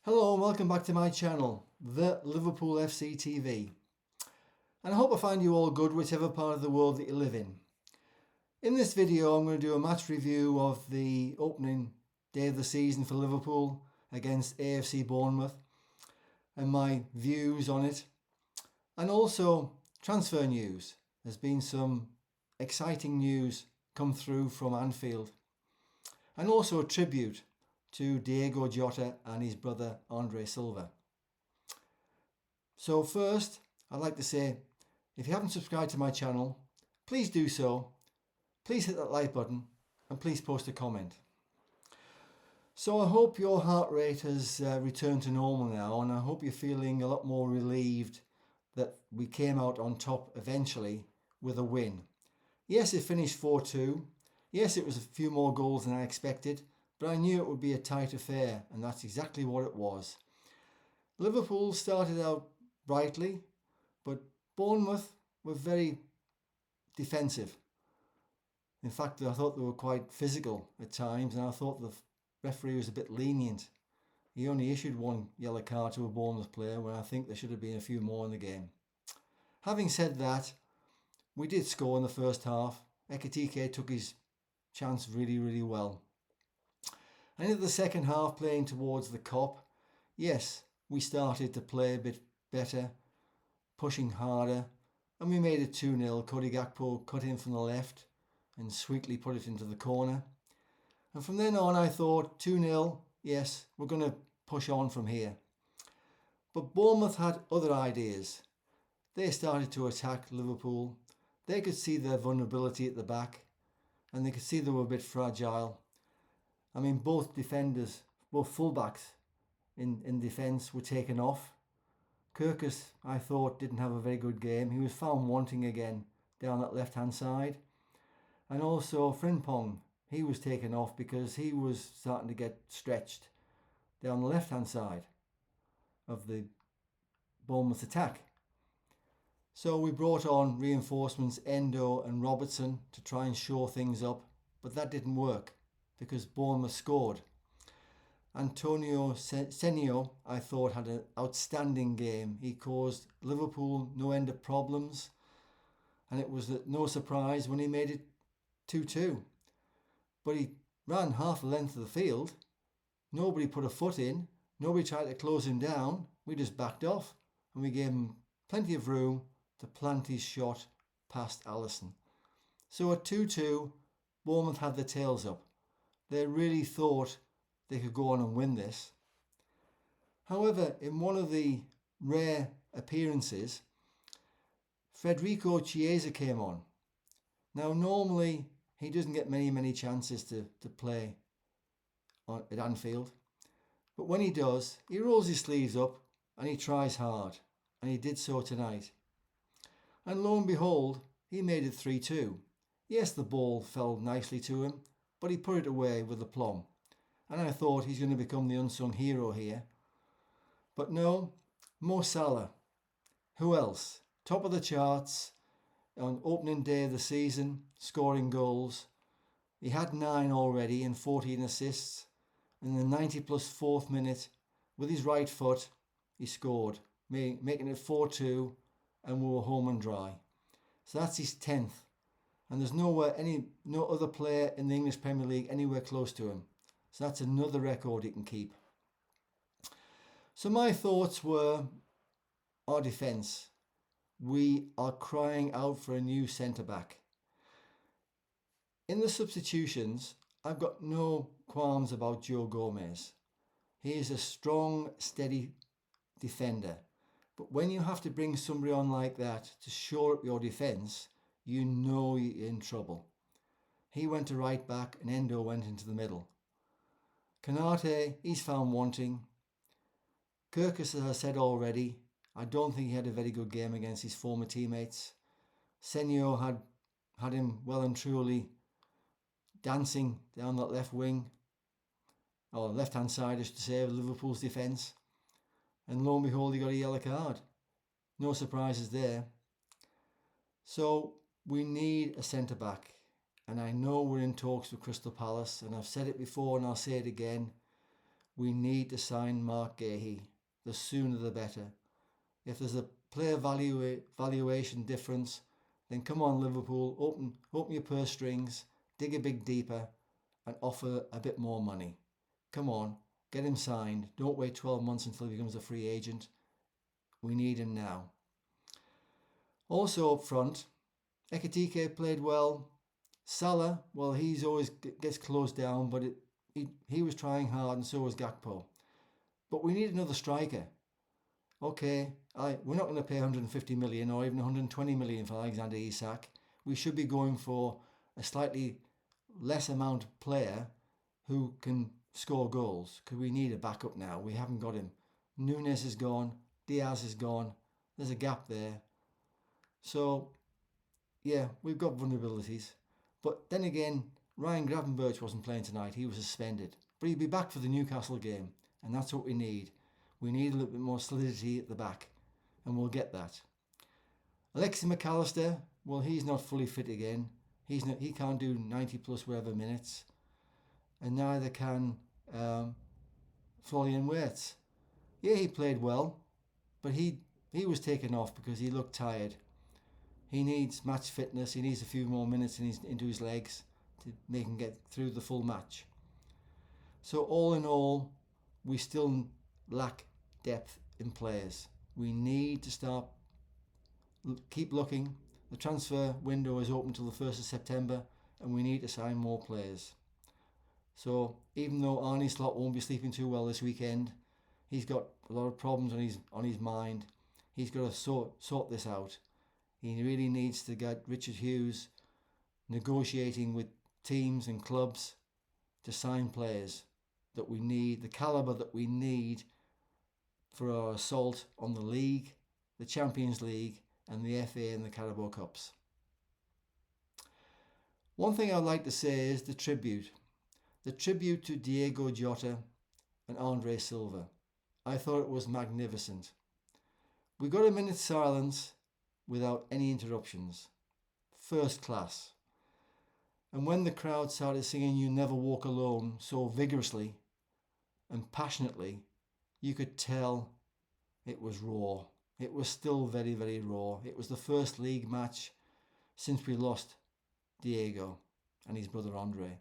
Hello and welcome back to my channel, the Liverpool FC TV. And I hope I find you all good whichever part of the world that you live in. In this video I'm going to do a match review of the opening day of the season for Liverpool against AFC Bournemouth and my views on it. And also transfer news. There's been some exciting news come through from Anfield. And also a tribute to Diogo, Jota and his brother Silva. So first, I'd like to say, if you haven't subscribed to my channel, please do so. Please hit that like button and please post a comment. So I hope your heart rate has returned to normal now, and I hope you're feeling a lot more relieved that we came out on top eventually with a win. Yes, it finished 4-2. Yes, it was a few more goals than I expected, but I knew it would be a tight affair, and that's exactly what it was. Liverpool started out brightly, but Bournemouth were very defensive. In fact, I thought they were quite physical at times, and I thought the referee was a bit lenient. He only issued one yellow card to a Bournemouth player, when I think there should have been a few more in the game. Having said that, we did score in the first half. Ekitike took his chance really well. And in the second half, playing towards the Kop, yes, we started to play a bit better, pushing harder, and we made it 2-0. Cody Gakpo cut in from the left and sweetly put it into the corner. And from then on, I thought 2-0, yes, we're going to push on from here. But Bournemouth had other ideas. They started to attack Liverpool. They could see their vulnerability at the back, and they could see they were a bit fragile. I mean, both defenders, both fullbacks in defence were taken off. Kirkus, I thought, didn't have a very good game. He was found wanting again down that left-hand side. And also Frimpong, he was taken off because he was starting to get stretched down the left-hand side of the Bournemouth attack. So we brought on reinforcements, Endo and Robertson, to try and shore things up, but that didn't work because Bournemouth scored. Antoine Semenyo, I thought, had an outstanding game. He caused Liverpool no end of problems, and it was no surprise when he made it 2-2. But he ran half the length of the field. Nobody put a foot in. Nobody tried to close him down. We just backed off, and we gave him plenty of room to plant his shot past Alisson. So at 2-2, Bournemouth had their tails up. They really thought they could go on and win this. However, in one of the rare appearances, Federico Chiesa came on. Now, normally he doesn't get many chances to play at Anfield. But when he does, he rolls his sleeves up and he tries hard. And he did so tonight. And lo and behold, he made it 3-2. Yes, the ball fell nicely to him, but he put it away with aplomb. And I thought he's going to become the unsung hero here. But no, Salah. Who else? Top of the charts on opening day of the season, scoring goals. He had 9 already and 14 assists. In the 90+4th minute, with his right foot, he scored, making it 4-2, and we were home and dry. So that's his 10th. And there's no other player in the English Premier League anywhere close to him. So that's another record he can keep. So my thoughts were our defence. We are crying out for a new centre-back. In the substitutions, I've got no qualms about Joe Gomez. He is a strong, steady defender. But when you have to bring somebody on like that to shore up your defence, you know you're in trouble. He went to right back and Endo went into the middle. Konate, he's found wanting. Kirkus, as I said already, I don't think he had a very good game against his former teammates. Semenyo had him well and truly dancing down that left wing, or left-hand side, I should say, of Liverpool's defence. And lo and behold, he got a yellow card. No surprises there. So we need a centre-back. And I know we're in talks with Crystal Palace, and I've said it before and I'll say it again. We need to sign Mark Gahey. The sooner the better. If there's a player valuation difference, then come on Liverpool, open your purse strings, dig a bit deeper and offer a bit more money. Come on, get him signed. Don't wait 12 months until he becomes a free agent. We need him now. Also up front, Ekitike played well. Salah, well, he's always gets closed down, but he was trying hard and so was Gakpo. But we need another striker. Okay, we're not going to pay 150 million or even 120 million for Alexander Isak. We should be going for a slightly less amount player who can score goals, because we need a backup now. We haven't got him. Nunes is gone. Diaz is gone. There's a gap there. So, yeah, we've got vulnerabilities. But then again, Ryan Gravenberch wasn't playing tonight. He was suspended. But he'll be back for the Newcastle game. And that's what we need. We need a little bit more solidity at the back. And we'll get that. Alexis McAllister, well, he's not fully fit again. He can't do 90 plus whatever minutes. And neither can Florian Wirtz. Yeah, he played well. But he was taken off because he looked tired. He needs match fitness. He needs a few more minutes into his legs to make him get through the full match. So all in all, we still lack depth in players. We need to keep looking. The transfer window is open till the 1st of September and we need to sign more players. So even though Arne Slot won't be sleeping too well this weekend, he's got a lot of problems on his mind. He's got to sort this out. He really needs to get Richard Hughes negotiating with teams and clubs to sign players that we need, the calibre that we need for our assault on the league, the Champions League and the FA and the Carabao Cups. One thing I'd like to say is the tribute to Diogo, Jota and Andre Silva. I thought it was magnificent. We got a minute's silence without any interruptions. First class. And when the crowd started singing You Never Walk Alone so vigorously and passionately, you could tell it was raw. It was still very, very raw. It was the first league match since we lost Diego and his brother Andre.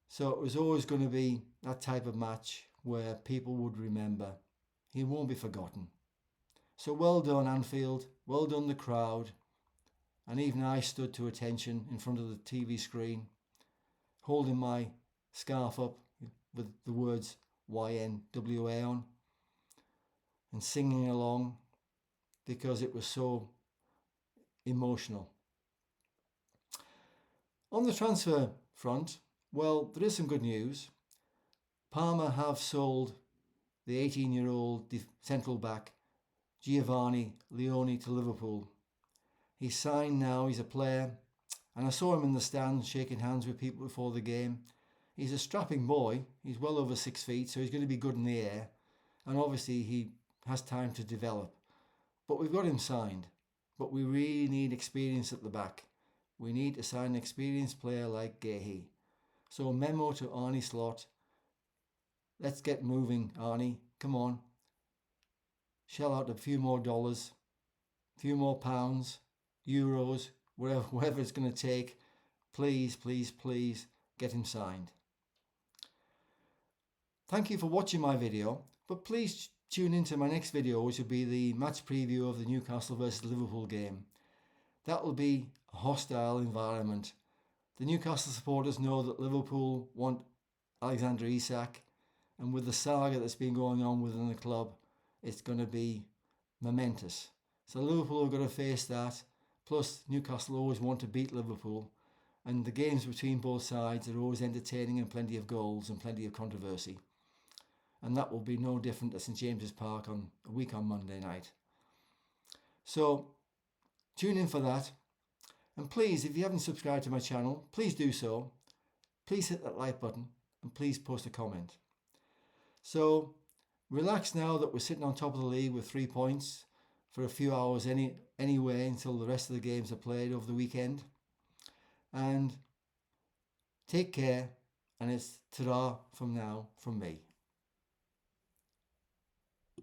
So it was always going to be that type of match where people would remember. He won't be forgotten. So well done Anfield, well done the crowd, and even I stood to attention in front of the TV screen, holding my scarf up with the words YNWA on and singing along because it was so emotional. On the transfer front, well, there is some good news. Parma have sold the 18-year-old central back Giovanni Leoni to Liverpool. He's signed now, he's a player, and I saw him in the stands shaking hands with people before the game. He's a strapping boy, he's well over 6 feet, so he's going to be good in the air, and obviously he has time to develop. But we've got him signed, but we really need experience at the back. We need to sign an experienced player like Gahey. So a memo to Arne Slot. Let's get moving, Arnie. Come on. Shell out a few more dollars, a few more pounds, euros, whatever it's going to take. Please, please, please get him signed. Thank you for watching my video, but please tune into my next video, which will be the match preview of the Newcastle versus Liverpool game. That will be a hostile environment. The Newcastle supporters know that Liverpool want Alexander Isak, and with the saga that's been going on within the club, it's going to be momentous. So Liverpool have got to face that. Plus, Newcastle always want to beat Liverpool. And the games between both sides are always entertaining and plenty of goals and plenty of controversy. And that will be no different at St James's Park on a week on Monday night. So, tune in for that. And please, if you haven't subscribed to my channel, please do so. Please hit that like button and please post a comment. So, relax now that we're sitting on top of the league with 3 points for a few hours anyway until the rest of the games are played over the weekend. And take care and it's ta-ra from now from me.